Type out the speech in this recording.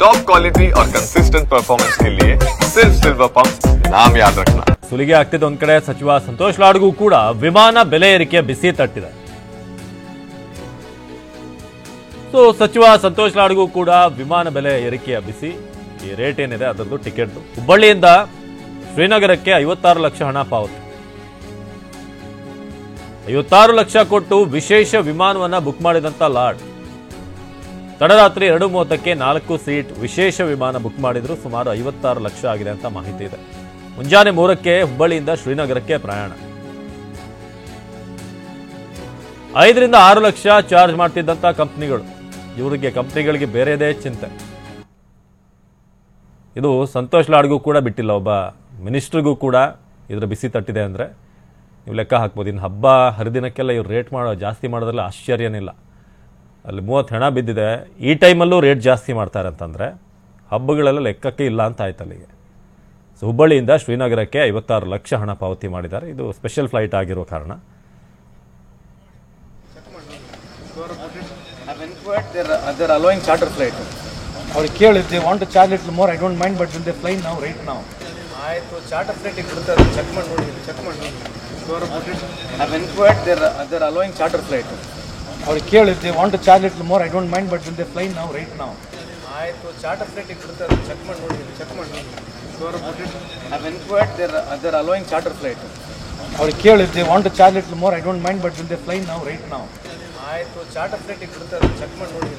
Top quality और consistent performance के लिए सिर्फ सिल्वर पंप नाम याद रखना। ಸುಲಿಗೆ ಆಗ್ತಿದ್ದ ಒಂದ್ ಕಡೆ ಸಚಿವ ಸಂತೋಷ್ ಲಾಡ್ಗೂ ಕೂಡ ವಿಮಾನ ಬೆಲೆ ಏರಿಕೆ ಬಿಸಿ ತಟ್ಟಿದೆ. ಸಚಿವ ಸಂತೋಷ್ ಲಾಡ್ಗೂ ಕೂಡ ವಿಮಾನ ಬೆಲೆ ಏರಿಕೆಯ ಬಿಸಿ. ಈ ರೇಟ್ ಏನಿದೆ ಅದರದ್ದು ಟಿಕೆಟ್ ಹುಬ್ಬಳ್ಳಿಯಿಂದ ಶ್ರೀನಗರಕ್ಕೆ 56 ಲಕ್ಷ ಹಣ ಪಾವತಿ. 56 ಲಕ್ಷ ಕೊಟ್ಟು ವಿಶೇಷ ವಿಮಾನವನ್ನ ಬುಕ್ ಮಾಡಿದಂತ ಲಾಡ್ ತಡರಾತ್ರಿ 2:30ಕ್ಕೆ 4 ಸೀಟ್ ವಿಶೇಷ ವಿಮಾನ ಬುಕ್ ಮಾಡಿದ್ರು. ಸುಮಾರು 56 ಲಕ್ಷ ಆಗಿದೆ ಅಂತ ಮಾಹಿತಿ ಇದೆ. ಮುಂಜಾನೆ 3ಕ್ಕೆ ಹುಬ್ಬಳ್ಳಿಯಿಂದ ಶ್ರೀನಗರಕ್ಕೆ ಪ್ರಯಾಣ. 5 ರಿಂದ 6 ಲಕ್ಷ ಚಾರ್ಜ್ ಮಾಡ್ತಿದ್ದಂತ ಕಂಪನಿಗಳು, ಕಂಪನಿಗಳಿಗೆ ಬೇರೆದೇ ಚಿಂತೆ. ಇದು ಸಂತೋಷ್ ಲಾಡ್ಗೂ ಕೂಡ ಬಿಟ್ಟಿಲ್ಲ, ಒಬ್ಬ ಮಿನಿಸ್ಟ್ರಿಗೂ ಕೂಡ ಇದರ ಬಿಸಿ ತಟ್ಟಿದೆ ಅಂದ್ರೆ ನೀವು ಲೆಕ್ಕ ಹಾಕ್ಬೋದು. ಇನ್ನು ಹಬ್ಬ ಹರಿದಿನಕ್ಕೆಲ್ಲ ಇವ್ರು ರೇಟ್ ಜಾಸ್ತಿ ಮಾಡೋದ್ರಲ್ಲಿ ಆಶ್ಚರ್ಯನಿಲ್ಲ. ಅಲ್ಲಿ 30 ಹಣ ಬಿದ್ದಿದೆ. ಈ ಟೈಮಲ್ಲೂ ರೇಟ್ ಜಾಸ್ತಿ ಮಾಡ್ತಾರೆ ಅಂತಂದ್ರೆ ಹಬ್ಬಗಳೆಲ್ಲ ಲೆಕ್ಕಕ್ಕೆ ಇಲ್ಲ ಅಂತ ಆಯ್ತು ಅಲ್ಲಿಗೆ. ಹುಬ್ಬಳ್ಳಿಯಿಂದ ಶ್ರೀನಗರಕ್ಕೆ 56 ಲಕ್ಷ ಹಣ ಪಾವತಿ ಮಾಡಿದ್ದಾರೆ. ಇದು ಸ್ಪೆಷಲ್ ಫ್ಲೈಟ್ ಆಗಿರೋ ಕಾರಣ. They're allowing charter flight. ಅವ್ರು ಕೇಳಿ they want to charge little more, I don't mind, but will they fly now, right now? ಆಯ್ತು, ಚಾರ್ಟರ್ ಫ್ಲೈಟ್ ಬಿಡ್ತಾರೆ, ಚೆಕ್ ಮಾಡಿ ನೋಡಿ. I've inquired, they're allowing charter flight. ಅವ್ರು ಕೇಳಿ they want to charge little more, I don't mind, but will they fly now, right now? ಆಯ್ತು, charter flight ಬಿಡ್ತಾರೆ, check ಮಾಡಿ ನೋಡಿ. I've inquired, they're allowing charter flight. ಅವ್ರು ಕೇಳಿ they want to charge little more, I don't mind, but will they fly now, right now? ಆಯ್ತು, charter flight ಬಿಡ್ತಾರೆ, check ಮಾಡಿ ನೋಡಿ.